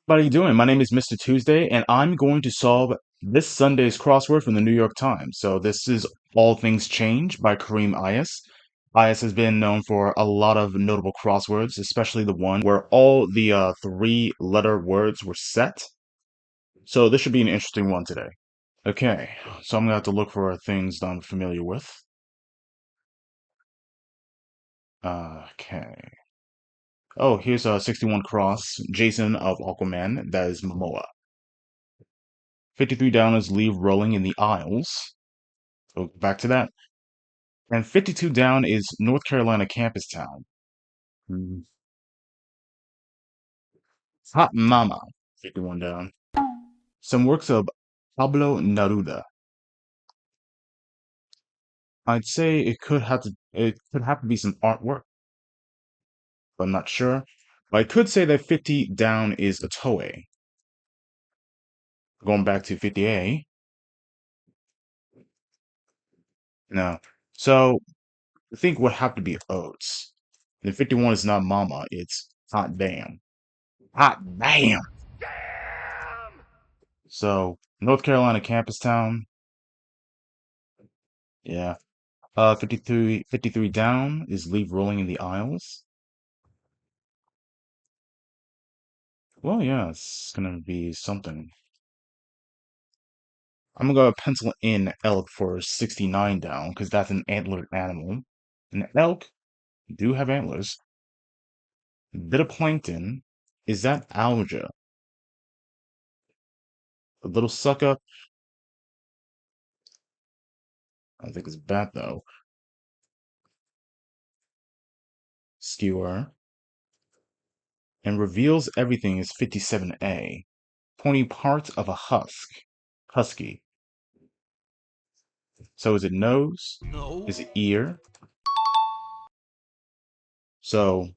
How are you doing? My name is Mr. Tuesday, and I'm going to solve this Sunday's crossword from the New York Times. So this is All Things Change by Kareem Ayas. Ayas has been known for a lot of notable crosswords, especially the one where all the three-letter words were set. So this should be an interesting one today. Okay, so I'm gonna have to look for things that I'm familiar with. Okay. Oh, here's a 61 cross. Jason of Aquaman. That is Momoa. 53 down is Leave Rolling in the Aisles. Go back to that. And 52 down is North Carolina Campus Town. Hmm. Hot Mama, 51 down. Some works of Pablo Neruda. I'd say it could have to be some artwork, but I'm not sure. But I could say that 50 down is a Toei. Going back to 50A. No. So I think would have to be Oats. And 51 is not Mama, it's Hot Damn. Hot Damn! So North Carolina Campus Town, yeah. 53 down is Leave Rolling in the Aisles. Well, yeah, it's gonna be something. I'm gonna go pencil in elk for 69 down because that's an antlered animal. And elk do have antlers. Bit of plankton. Is that alga? A little suck up. I don't think it's bad though. Skewer. And reveals everything is 57A. Pointy part of a husk. Husky. So is it nose? No. Is it ear? So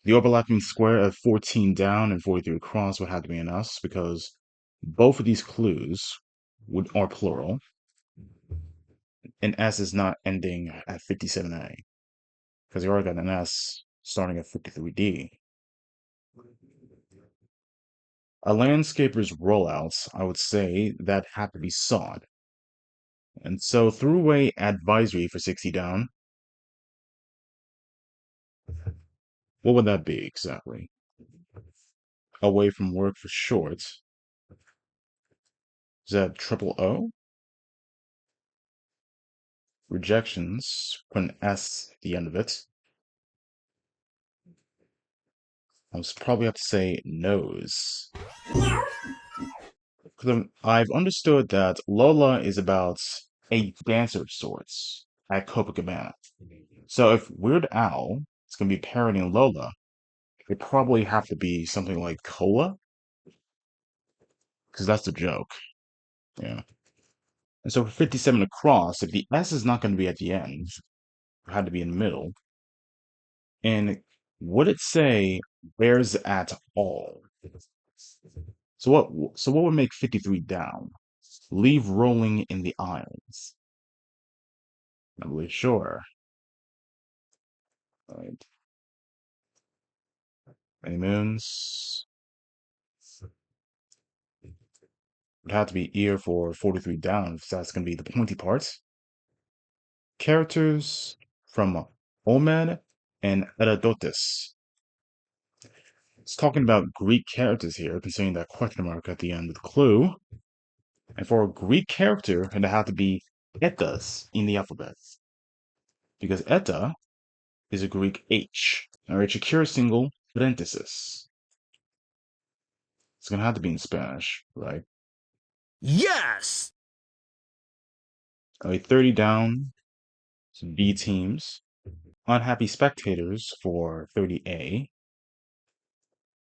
the overlapping square of 14 down and 43 across would have to be an us because both of these clues are plural, and S is not ending at 57A because you already got an S starting at 53D. A landscaper's rollouts, I would say that had to be sod. And so throughway advisory for 60 down, what would that be exactly? Away from work for short. Is that triple O? Rejections, put an S at the end of it. I was probably have to say nose. Because I've understood that Lola is about a dancer of sorts at Copacabana. So if Weird Al is going to be parodying Lola, it probably have to be something like Cola, because that's the joke. Yeah. And so for 57 across, if the S is not going to be at the end, it had to be in the middle. And would it say where's at all? So what would make 53 down? Leave rolling in the aisles. Not really sure. Right. Many moons. Would have to be ear for 43 down if that's going to be the pointy part. Characters from Omed and Herodotus. It's talking about Greek characters here, considering that question mark at the end of the clue. And for a Greek character, it had to be etas in the alphabet. Because eta is a Greek H. Or a secure single parenthesis. It's gonna have to be in Spanish, right? Yes! A 30 down, some B teams. Unhappy spectators for 30A.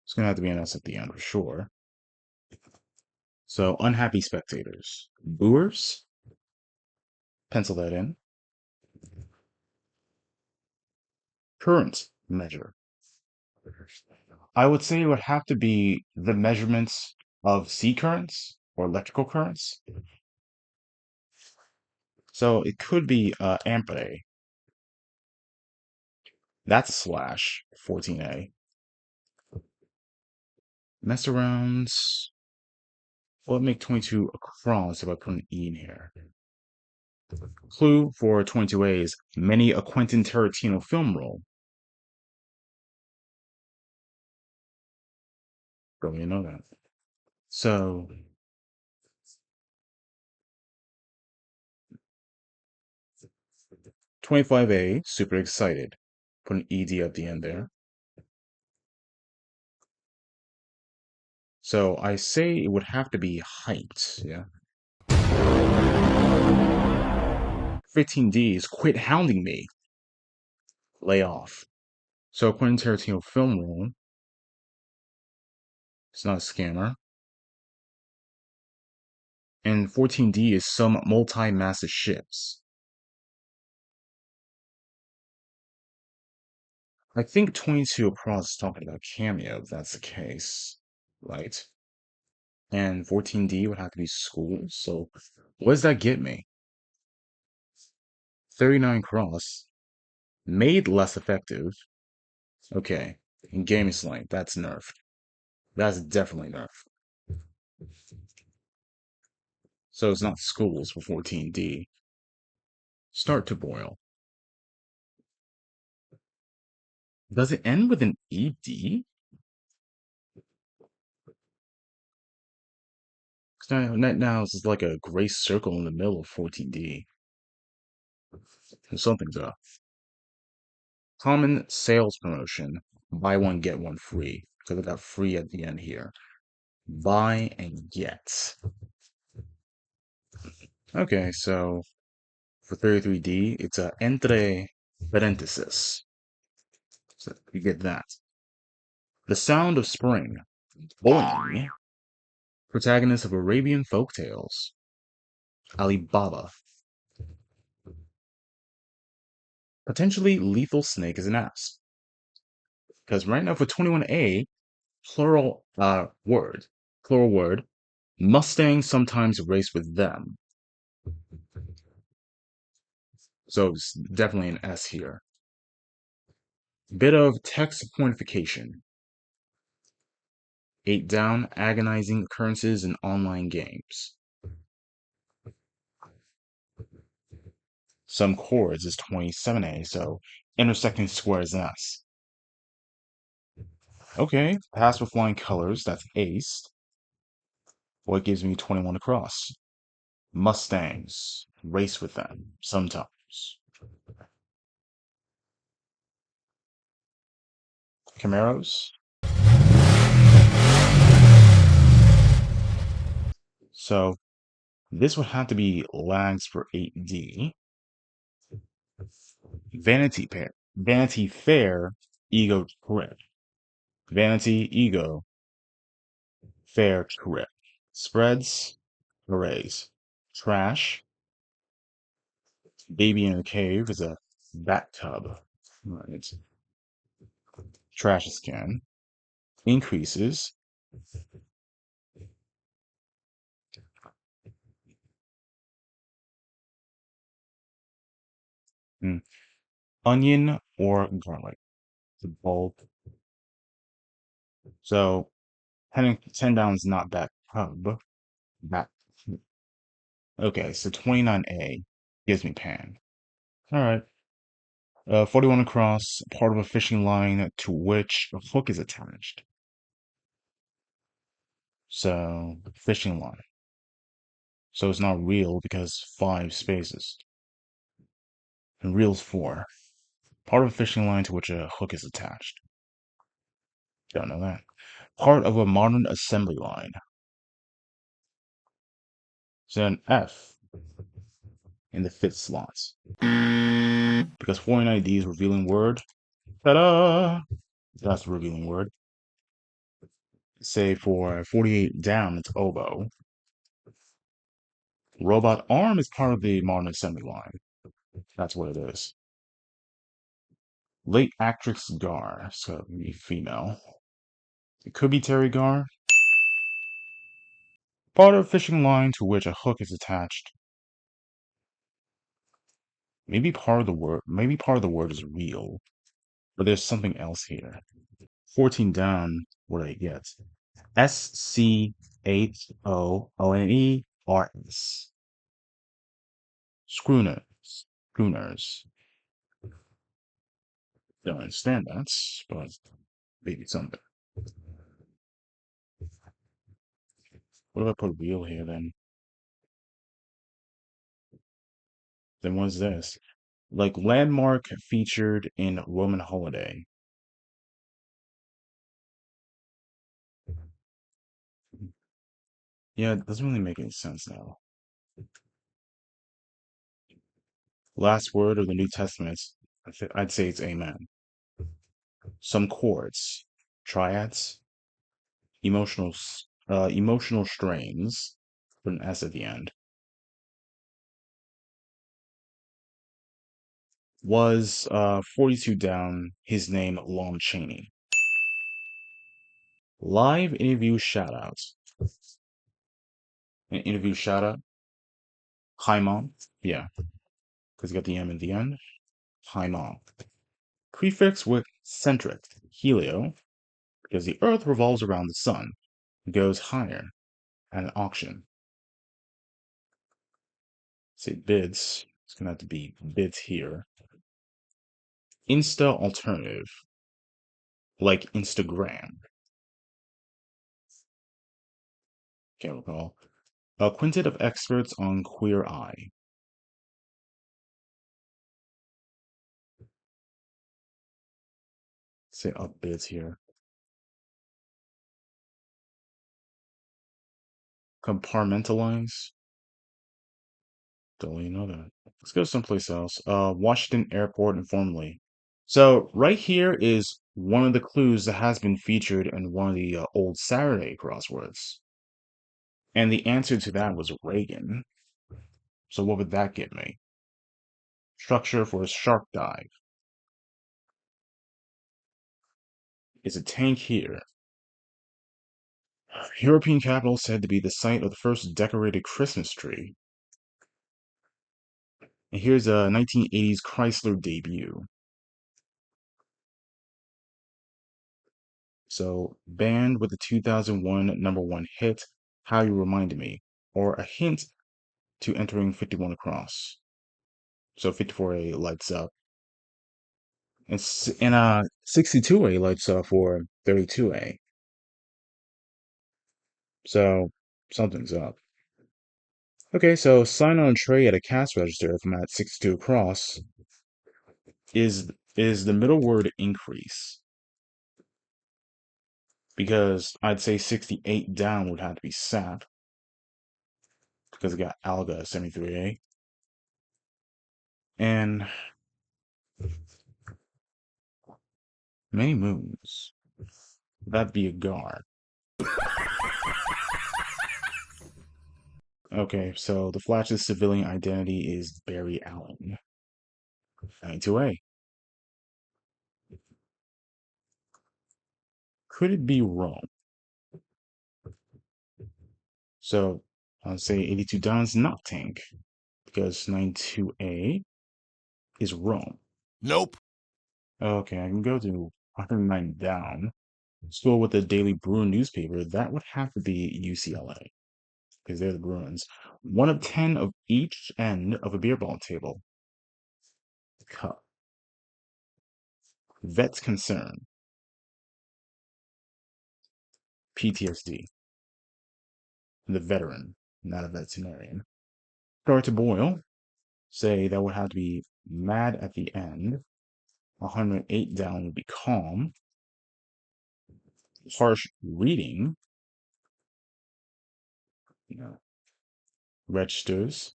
It's gonna have to be an S at the end for sure. So unhappy spectators. Booers, pencil that in. Current measure. I would say it would have to be the measurements of sea currents or electrical currents. So it could be ampere. That's a slash 14A. Mess around. Well, make 22 across if I put an E in here. Clue for 22A is many a Quentin Tarantino film role. Don't you know that? So 25A, super excited. Put an ED at the end there. So I say it would have to be height, yeah? 15D is quit hounding me. Lay off. So Quentin Tarantino film role. It's not a scammer. And 14D is some multi-massive ships. I think 22 across is talking about cameo, if that's the case, right? And 14D would have to be school. So what does that get me? 39 cross, made less effective. Okay, in game slang, that's nerfed. That's definitely nerfed. So it's not schools for 14D. Start to boil. Does it end with an ED? Now it's like a gray circle in the middle of 14D. Something's up. Common sales promotion. Buy one, get one free. Because I got free at the end here. Buy and get. Okay, so for 33D, it's a entre parenthesis. So you get that. The sound of spring. Boing. Protagonist of Arabian folk tales. Alibaba. Potentially lethal snake as an asp. Because right now for 21A, plural word, Mustangs sometimes race with them. So it's definitely an S here. Bit of text pointification. 8 down, agonizing occurrences in online games. Some chords is 27A, so intersecting squares S. Okay, pass with flying colors, that's ace. What gives me 21 across? Mustangs, race with them, sometimes. Camaros. So this would have to be lags for 8D. Vanity Fair, ego trip. Vanity, ego, fair trip. Spreads, arrays. Trash, baby in a cave is a bathtub. Right. Trash scan. Increases. Mm, onion or garlic. The bulb. So 10 down is not bathtub. Bat. Okay, so 29A gives me pan. All right. 41 across, part of a fishing line to which a hook is attached. So, fishing line. So it's not real because 5 spaces. And real's 4. Part of a fishing line to which a hook is attached. Don't know that. Part of a modern assembly line. So an F in the fifth slot. Because 49D is revealing word. Ta-da! That's the revealing word. Say for 48 down, it's oboe. Robot arm is part of the modern assembly line. That's what it is. Late actress Gar, so it would be female. It could be Terry Gar. Part of a fishing line to which a hook is attached. Maybe part of the word. Maybe part of the word is real, but there's something else here. 14 down. What do I get? Schooners. Schooners. Schooners. Don't understand that, but maybe something. What if I put real here then? Then what's this? Like landmark featured in Roman holiday. Yeah, it doesn't really make any sense now. Last word of the New Testament, I'd say it's amen. Some chords, triads, emotional strains, with an S at the end. Was 42 down, his name Lon Chaney. Live interview shoutouts. An interview shoutout. Hi mom. Yeah, because you got the M in the end. Hi mom. Prefix with centric. Helio, because the Earth revolves around the sun. It goes higher at an auction. Say bids. It's gonna have to be bids here. Insta alternative, like Instagram. Can't recall. A quintet of experts on Queer Eye. Say up bids here. Compartmentalize. Don't really know that. Let's go someplace else. Washington Airport informally. So right here is one of the clues that has been featured in one of the old Saturday crosswords. And the answer to that was Reagan. So what would that give me? Structure for a shark dive. Is a tank here. European capital said to be the site of the first decorated Christmas tree. And here's a 1980s Chrysler debut. So, band with the 2001 number one hit, How You Reminded Me, or a hint to entering 51 across. So 54A lights up. And 62A lights up for 32A. So something's up. Okay, so sign on tray at a cash register if I'm at 62 across is the middle word increase. Because I'd say 68 down would have to be sap. Because I got alga at 73A. And many moons. That'd be a guard. Okay, so the Flash's civilian identity is Barry Allen. 92A. Could it be Rome? So I'll say 82 down is not tank because 92A is Rome. Nope. Okay, I can go to 109 down. School with the Daily Bruin newspaper, that would have to be UCLA because they're the Bruins. 1 of 10 of each end of a beer ball table. Cup. Vet's concern. PTSD. The veteran, not a veterinarian. Start to boil. Say that would have to be mad at the end. 108 down would be calm. Harsh reading, you know, registers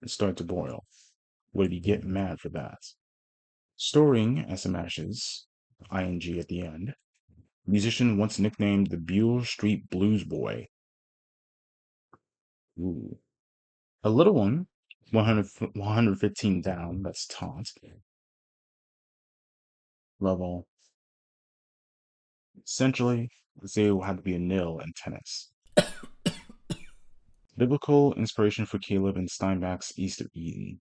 and start to boil. Would you get mad for that? Storing SMS's, ing at the end. Musician once nicknamed the Buell Street Blues Boy. Ooh. A little one, 115 down, that's taunt. Level. Essentially, they will have to be a nil in tennis. Biblical inspiration for Caleb and Steinbach's East of Eden.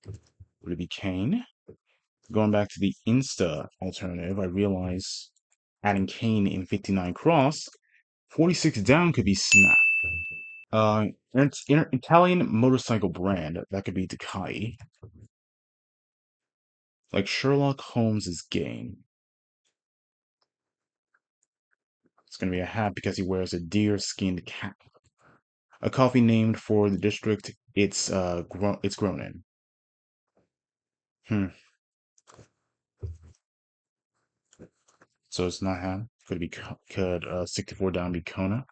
Would it be Cain? Going back to the Insta alternative, I realize adding cane in 59 cross. 46 down could be snap. It's Italian motorcycle brand that could be Ducati. Like Sherlock Holmes's game. It's gonna be a hat because he wears a deer-skinned cap. A coffee named for the district it's grown in. Hmm. So it's not ham. Could 64 down be Kona?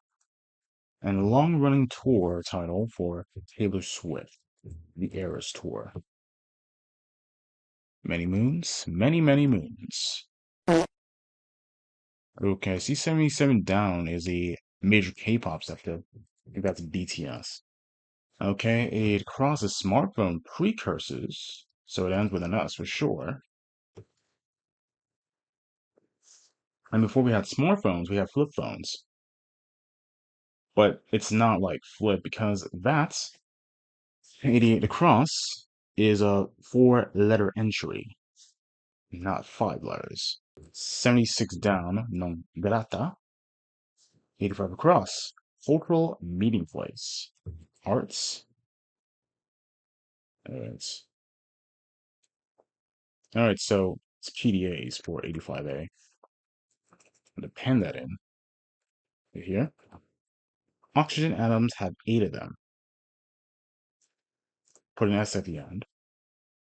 And a long-running tour title for Taylor Swift, the Eras Tour. Many moons, many moons. Okay, I see 77 down is a major K-pop sector. I think that's BTS. Okay, it crosses smartphone precursors, so it ends with an S for sure. And before we had smartphones, we had flip phones. But it's not like flip because that's 88 across is a four-letter entry, not five letters. 76 down, non grata. 85 across, cultural meeting place. Arts. Alright. Alright, so it's PDAs for 85A. I'm gonna pen that in. Right here. Oxygen atoms have 8 of them. Put an S at the end.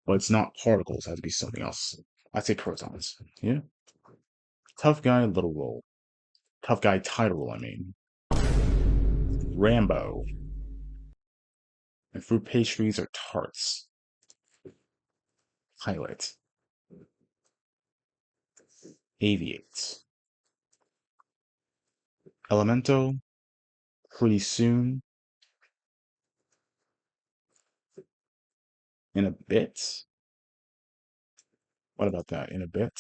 But it's not particles, it has to be something else. I'd say protons. Yeah. Tough guy, little role. Tough guy title role, I mean. Rambo. And fruit pastries are tarts. Pilot. Aviate. Elemento. Pretty soon. In a bit. What about that? In a bit?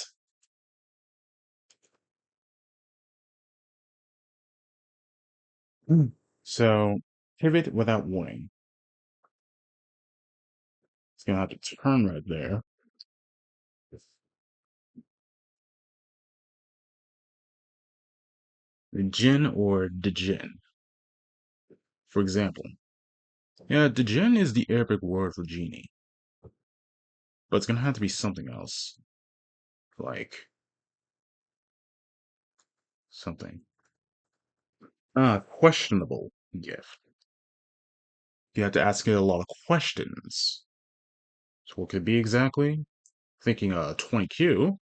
Mm. So, pivot without warning. It's gonna have to turn right there. Djinn or djinn. For example. Yeah, djinn is the Arabic word for genie. But it's gonna have to be something else. Like something. Questionable gift. You have to ask it a lot of questions. So what could it be exactly? Thinking 20Q,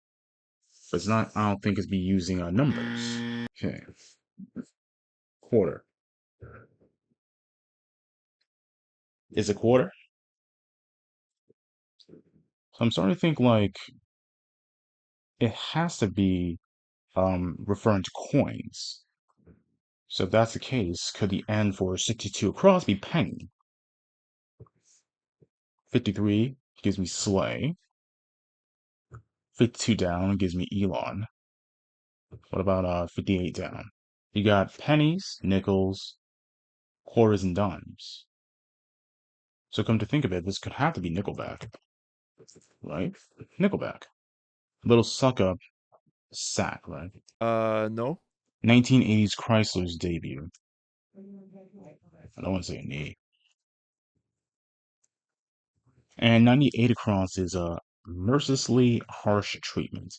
but it's not, I don't think it's be using numbers. Okay. Quarter. Is a quarter? So I'm starting to think like it has to be referring to coins. So if that's the case, could the N for 62 across be penny? 53 gives me Slay. 52 down gives me Elon. What about 58 down? You got pennies, nickels, quarters, and dimes. So come to think of it, this could have to be Nickelback, right? Nickelback. Little Suck Up, Sack, right? No. 1980s Chrysler's debut. I don't want to say knee. And 98 across is a mercilessly harsh treatment,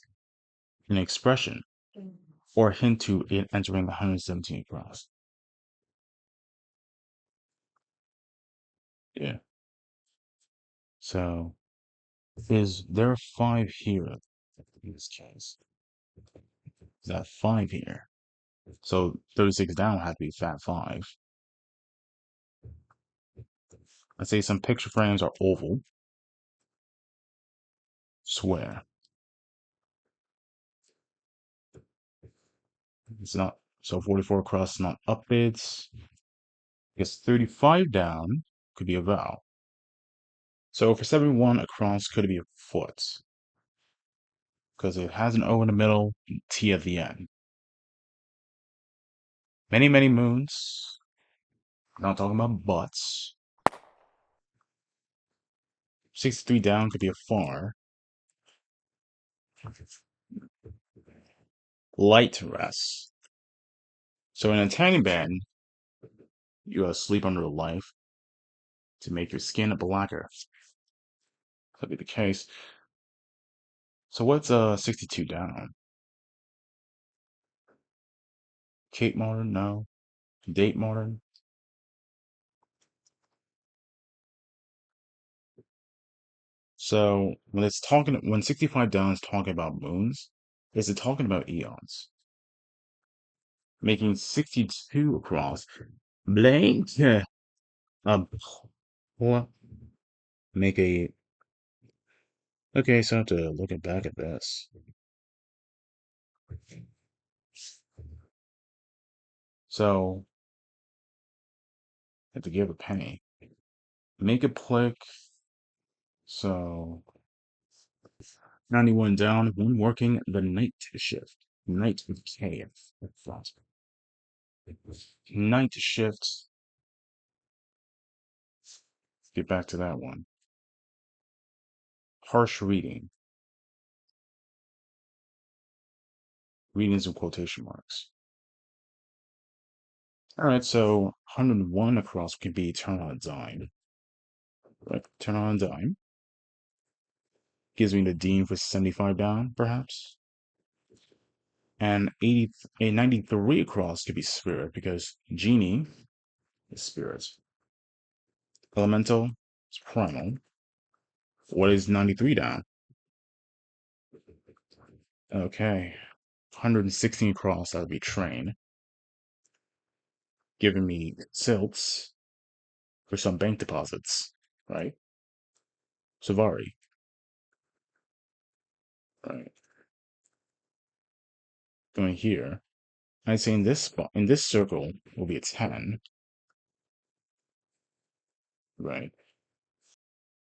an expression, or a hint to it entering the 117 across. Yeah. So, is there a 5 here in this case? Is that 5 here? So 36 down had to be fat 5. Let's say some picture frames are oval. Square. It's not, so 44 across is not up bids. I guess 35 down could be a vowel. So for 71 across could be a foot. Because it has an O in the middle and T at the end. Many moons. Not talking about butts. 63 down could be a far. light rest. So in a tiny bed, you sleep under a light to make your skin blacker. That'd be the case. So what's 62 down? Cape modern? No. Date modern? So when 65 down is talking about moons, is it talking about eons? Making 62 across. Blank. Um, what? Make a. Okay, so I have to look it back at this. So, I have to give a penny. Make a click. So, 91 down, one working the night shift. Night with K. Night shift. Get back to that one. Harsh reading. Readings in quotation marks. Alright, so 101 across can be turn on a dime. Right? Turn on a dime. Gives me the dean for 75 down, perhaps. And a 93 across could be spirit because genie is spirit. Elemental is primal. What is 93 down? Okay. 116 across, that would be train. Giving me silts for some bank deposits, right? Savari, right? Going here. I say in this spot, in this circle will be a 10, right?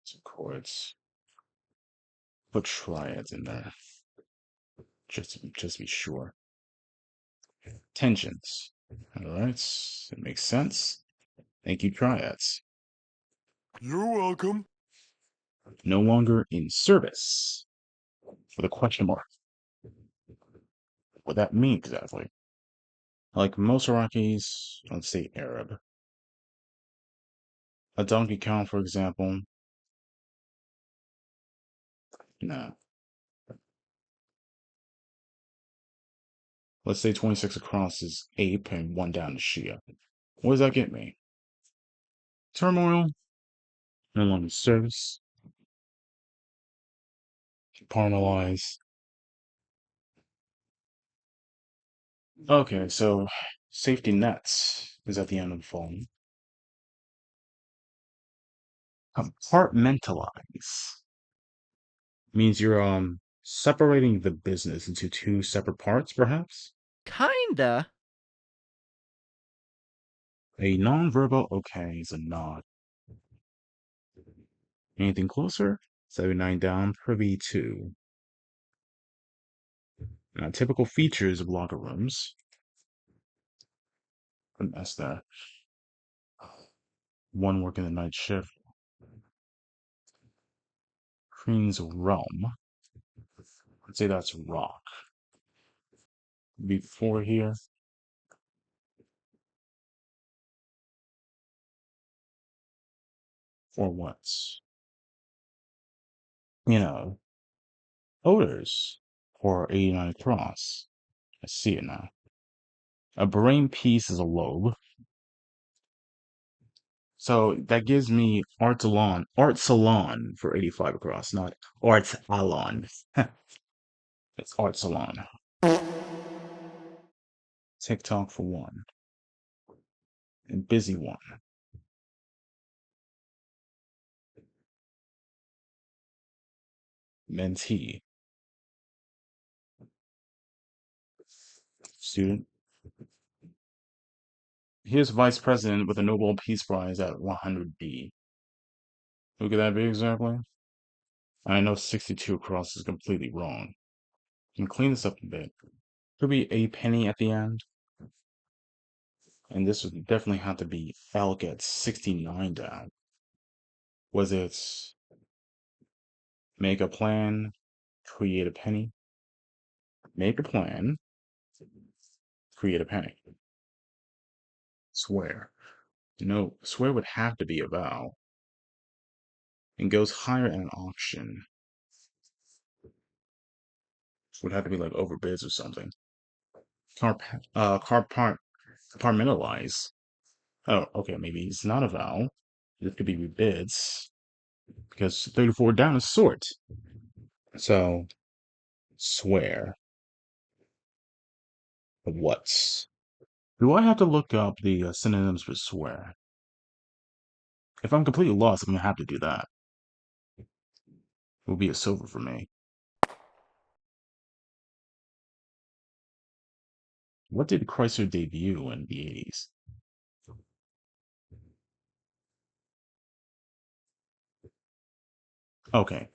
So chords. Put triads in there, just to be sure. Tensions. All right, it makes sense. Thank you, triads. You're welcome. No longer in service. With a question mark. What that mean exactly? Like most Iraqis, let's say Arab. A donkey count, for example. No. Let's say 26 across is ape and 1 down is Shia. What does that get me? Turmoil, no longer in service, paralyze. Okay, so safety nets is at the end of the phone. Compartmentalize means you're separating the business into two separate parts, perhaps. Kinda. A non-verbal okay is a nod. Anything closer? 79 down, privy to. Now, typical features of locker rooms. Put an S there. One working the night shift. Queen's realm. Let's say that's rock. Before here. For what's? You know, odors. For 89 across. I see it now. A brain piece is a lobe. So that gives me art salon for 85 across, not art salon. It's art salon. TikTok for one. And busy one. Mentee. Student. Here's vice president with a Nobel Peace Prize at 100B. Who could that be exactly? I know 62 across is completely wrong. You can clean this up a bit. Could be a penny at the end. And this would definitely have to be Elk at 69 down. Was it make a plan, create a penny? Make a plan, create a penny. Swear. No, swear would have to be a vowel and goes higher in an auction. Would have to be like over bids or something. Carp, compartmentalize. Oh, okay, maybe it's not a vowel. It could be bids because 34 down is sort. So, swear. What's? Do I have to look up the synonyms for swear? If I'm completely lost, I'm gonna have to do that. It will be a silver for me. What did Chrysler debut in the 80s? Okay,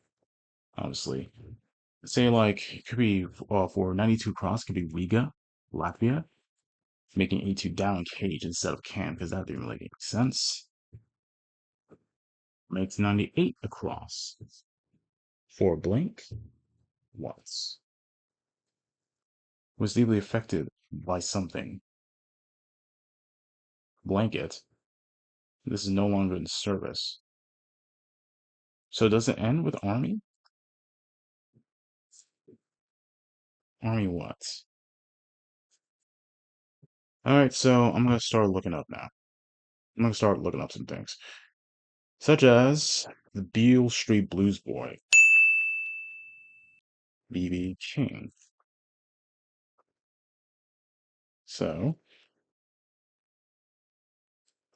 honestly. Say like it could be for 92 cross, could be Riga, Latvia, making 82 down cage instead of cam because that didn't really make sense. Makes 98 across. For blink, once. Was deeply affected by something. Blanket. This is no longer in service. So does it end with army? Army what? Alright, so I'm gonna start looking up now. I'm gonna start looking up some things. Such as the Beale Street Blues Boy. B.B. King. So,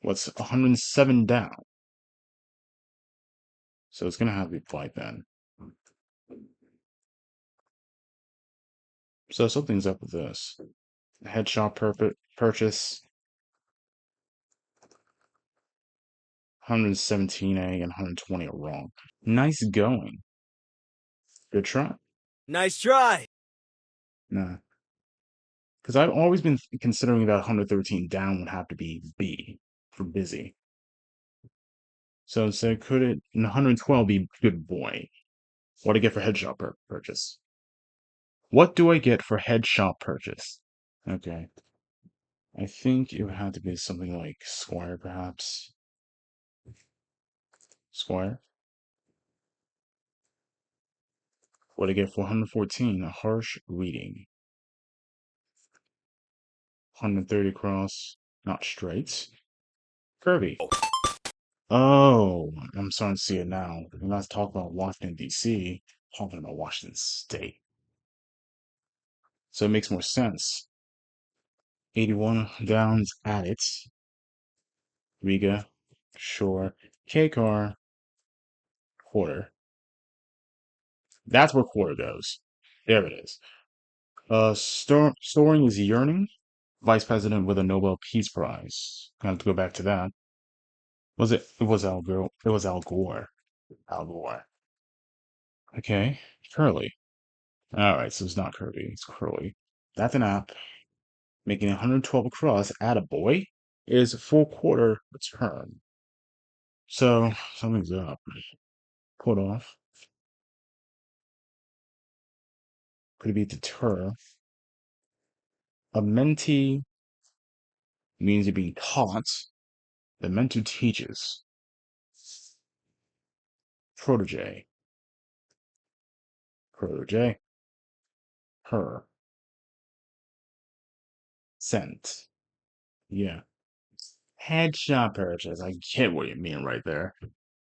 what's 107 down? So it's gonna have to be fight then. So something's up with this. Headshot purchase 117A and 120 are wrong. Nice going. Good try. Nice try. Nah. Because I've always been considering that 113 down would have to be B for busy. So instead, could it 112 be good boy? What do I get for headshot purchase? What do I get for headshot purchase? Okay. I think it would have to be something like Squire, perhaps. Squire? What do I get for 114? A harsh reading. 130 cross, not straight. Kirby. Oh, I'm starting to see it now. We're not talking about Washington, D.C., talking about Washington State. So it makes more sense. 81 downs at it. Riga, Shore, K-Car, Quarter. That's where Quarter goes. There it is. Storing is yearning. Vice President with a Nobel Peace Prize. I have to go back to that. Was it? It was Al Gore. It was Al Gore. Al Gore. Okay. Curly. All right, so it's not Kirby. It's Curly. That's an app. Making 112 across at a boy is full quarter return. So something's up. Put off. Could it be deter? A mentee means you're being taught. The mentor teaches. Protege. Protege. Her. Sent. Yeah. Headshot purchase. I get what you mean right there.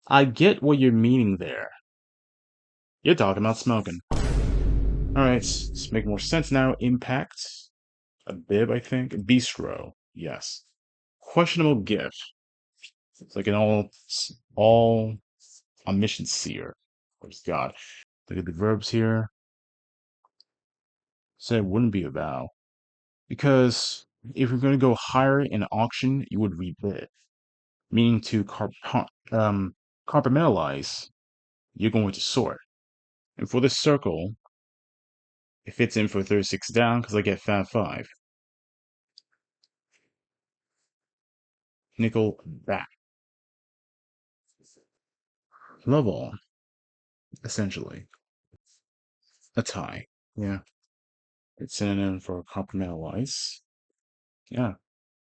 I get what you're meaning there. You're talking about smoking. Alright, it's making more sense now. Impact. A bib, I think. Bistro. Yes. Questionable gift. It's like an all omniscient seer. Praise God. Look at the verbs here. Say it wouldn't be a vow. Because if you're going to go higher in an auction, you would rebid. Meaning to compartmentalize, you're going to sort. And for this circle, it fits in for 36 down because I get Fab 5. Nickel back. Level, essentially. A tie. Yeah. It's synonym for compartmentalize. Yeah,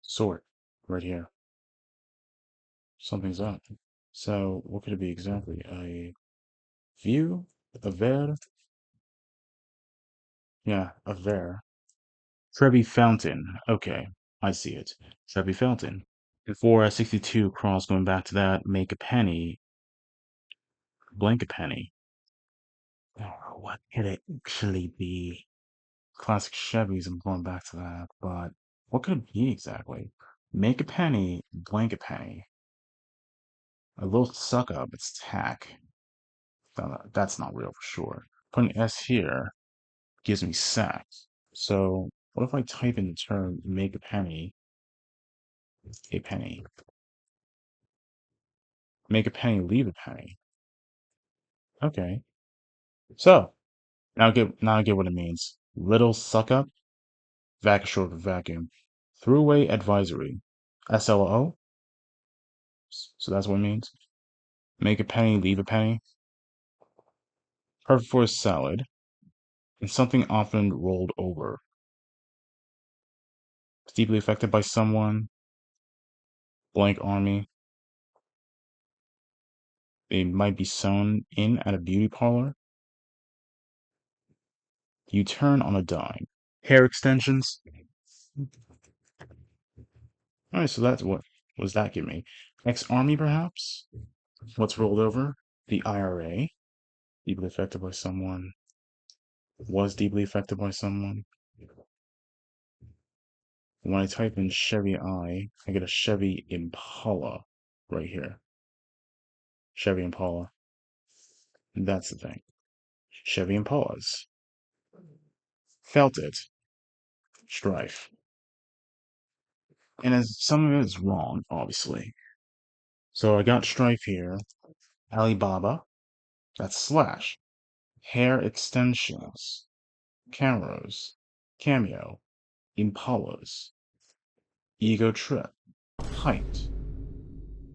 sort. Right here. Something's up. So, what could it be exactly? A view? A ver? Yeah, a ver. Trevi Fountain. Okay, I see it. Trevi Fountain. Before 62 cross, going back to that, make a penny, blank a penny. Oh, what could it actually be? Classic Chevys, I'm going back to that, but what could it be exactly? Make a penny, blank a penny. A little suck up, it's tack. That's not real for sure. Putting S here gives me sack. So what if I type in the term make a penny, make a penny, leave a penny? Okay. So now I get what it means. Little suck up, vac short of vacuum. Throughway advisory. SLO. So that's what it means. Make a penny, leave a penny. Perfect for a salad. And something often rolled over. Deeply affected by someone. Blank army. They might be sewn in at a beauty parlor. You turn on a dime. Hair extensions. All right, so that's what does that give me? Ex-army, perhaps? What's rolled over? The IRA. Deeply affected by someone. Was deeply affected by someone. When I type in Chevy I get a Chevy Impala right here. Chevy Impala. That's the thing. Chevy Impalas. Felt it. Strife. And as some of it is wrong, obviously. So I got Strife here. Alibaba. That's slash. Hair extensions. Cameros. Cameo. Impalas. Ego trip. Height.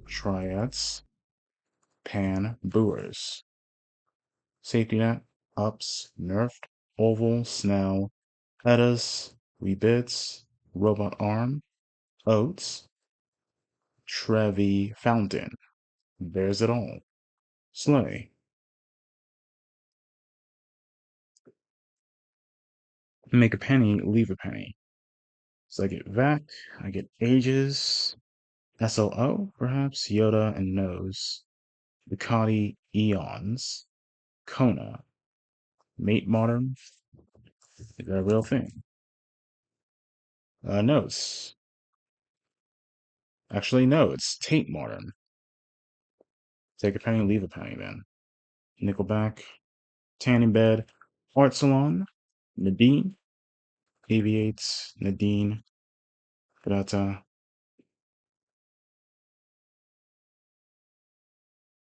Triads. Pan. Brewers. Safety net. Ups. Nerfed. Oval. Snell. Pettas. Rebits. Robot arm. Oats. Trevi Fountain. Bears it all. Sleigh. Make a penny, leave a penny. So I get Vac, I get Ages, SLO, perhaps, Yoda and Nose, Ducati Eons, Kona, Mate Modern. Is that a real thing? Notes. Actually, no, it's Tate Modern. Take a penny, leave a penny then. Nickelback, Tanning Bed, Art Salon, Nadine, Aviates, Nadine, Grata,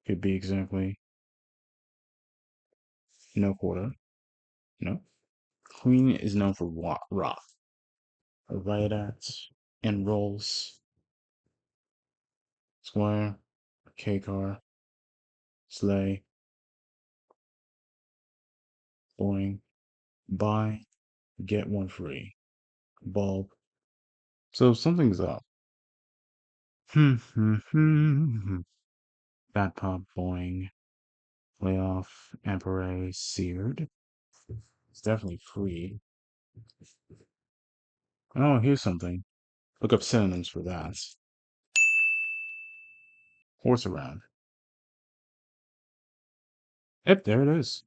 could be exactly no quarter. No. Queen is known for rock. Viaduct and rolls. Squire. K car. Sleigh. Boring. Buy. Get one free. Bulb. So something's up. Bat pop boing. Layoff. Emperor seared. It's definitely free. Oh, here's something. Look up synonyms for that. Horse around. Yep, there it is.